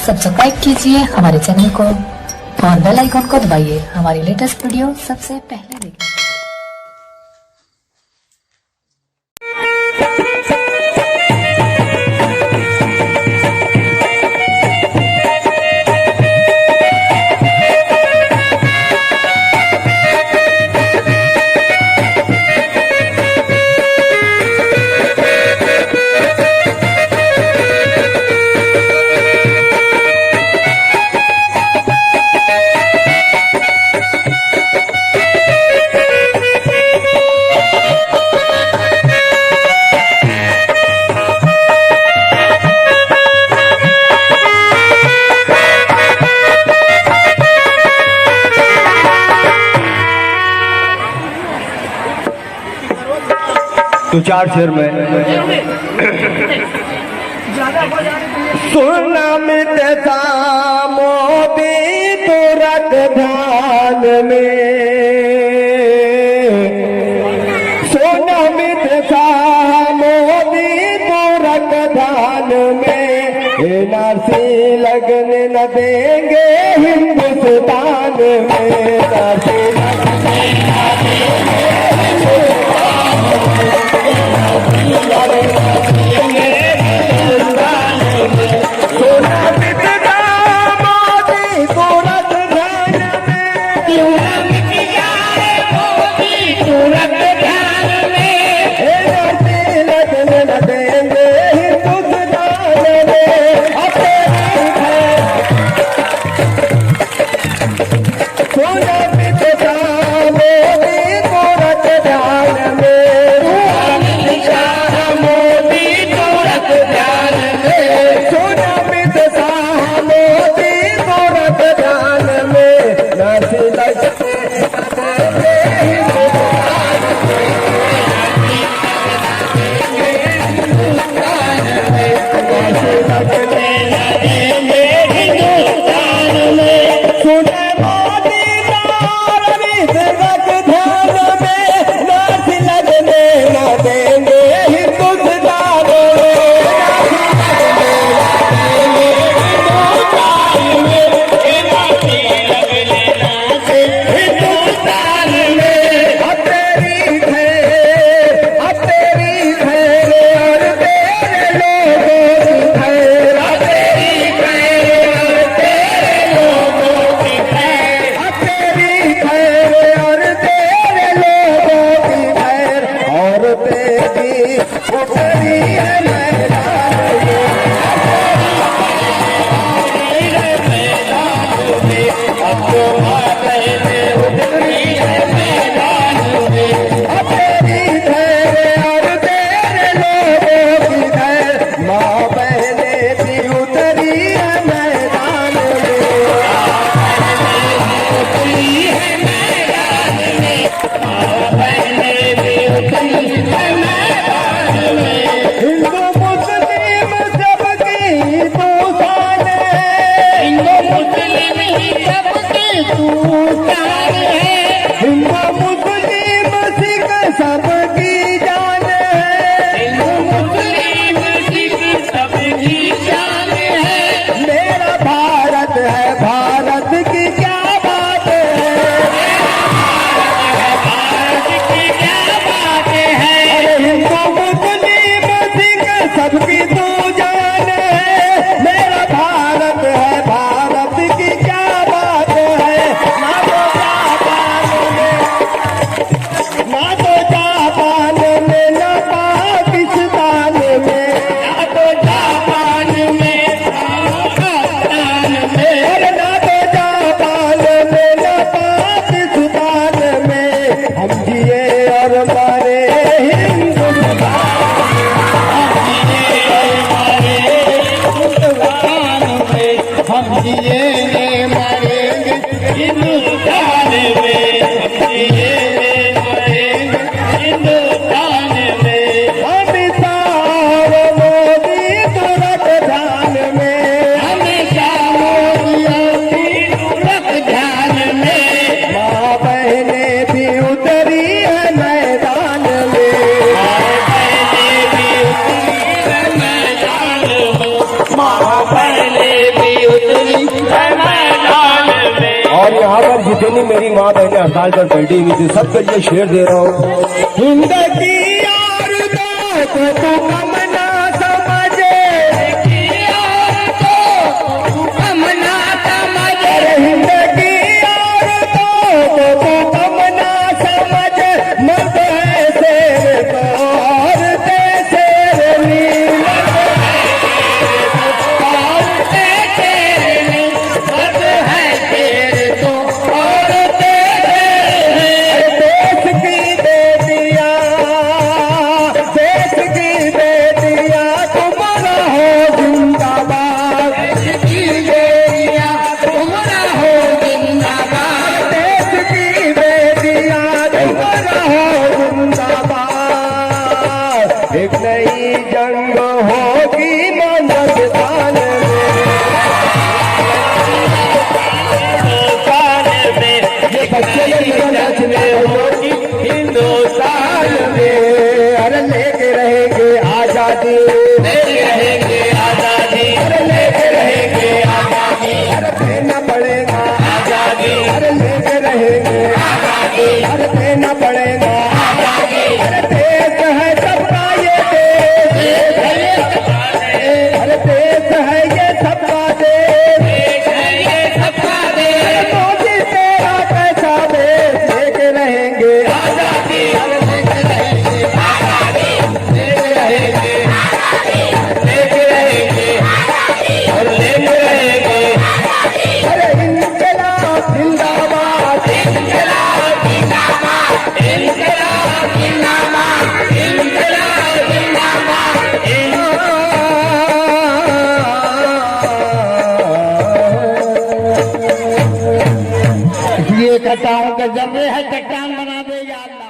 Subscribe कीजिए हमारे channel को और बेल आइकन को दबाइए हमारी लेटेस्ट वीडियो सबसे पहले देखने। तो चार शेर में सुना मिटता मोदी तुरंत ध्यान में, सोना मिटता मोदी तुरंत ध्यान में, एनआरसी लगने न देंगे हिंदुस्तान में, माँ बहने माँ बहने हड़ताल पर बैठी हुई थी, सबके लिए शेर दे रहा हूँ। हिंद की औरतों को तू कम ना समझे, कम ना समझे, हिंद की औरतों को तू कम ना समझ, मर्द है शेर तो औरतें शेरनी, एक नई जंग होगी हिंदुस्तान में, ये बच्चे नचने होगी हिंदुस्तान में, अरे लेके रहेंगे आजादी, लेके रहेंगे आजादी, अरे लेके रहेंगे आजादी, अरे देना पड़ेगा आजादी, अरे लेके रहेंगे आजादी, अरे देना पड़ेगा आजादी, अरे देश है सबका ये देश, अरे देश है ये सबका देश, सबका देश, मोदी तेरा कैसा देश, लेके रहेंगे आजादी, अरे लेके रहेंगे आजादी, लेके रहेंगे आजादी, लेके रहेंगे आजादी, और लेके रहेंगे आजादी, अरे इनकलाब जिंदाबाद, इनकलाब जिंदाबाद, इनकलाब जिंदाबाद, इनकलाब जिंदाबाद, इसलिए कहता हूँ कि जब है चट्टान बना दे या अल्लाह।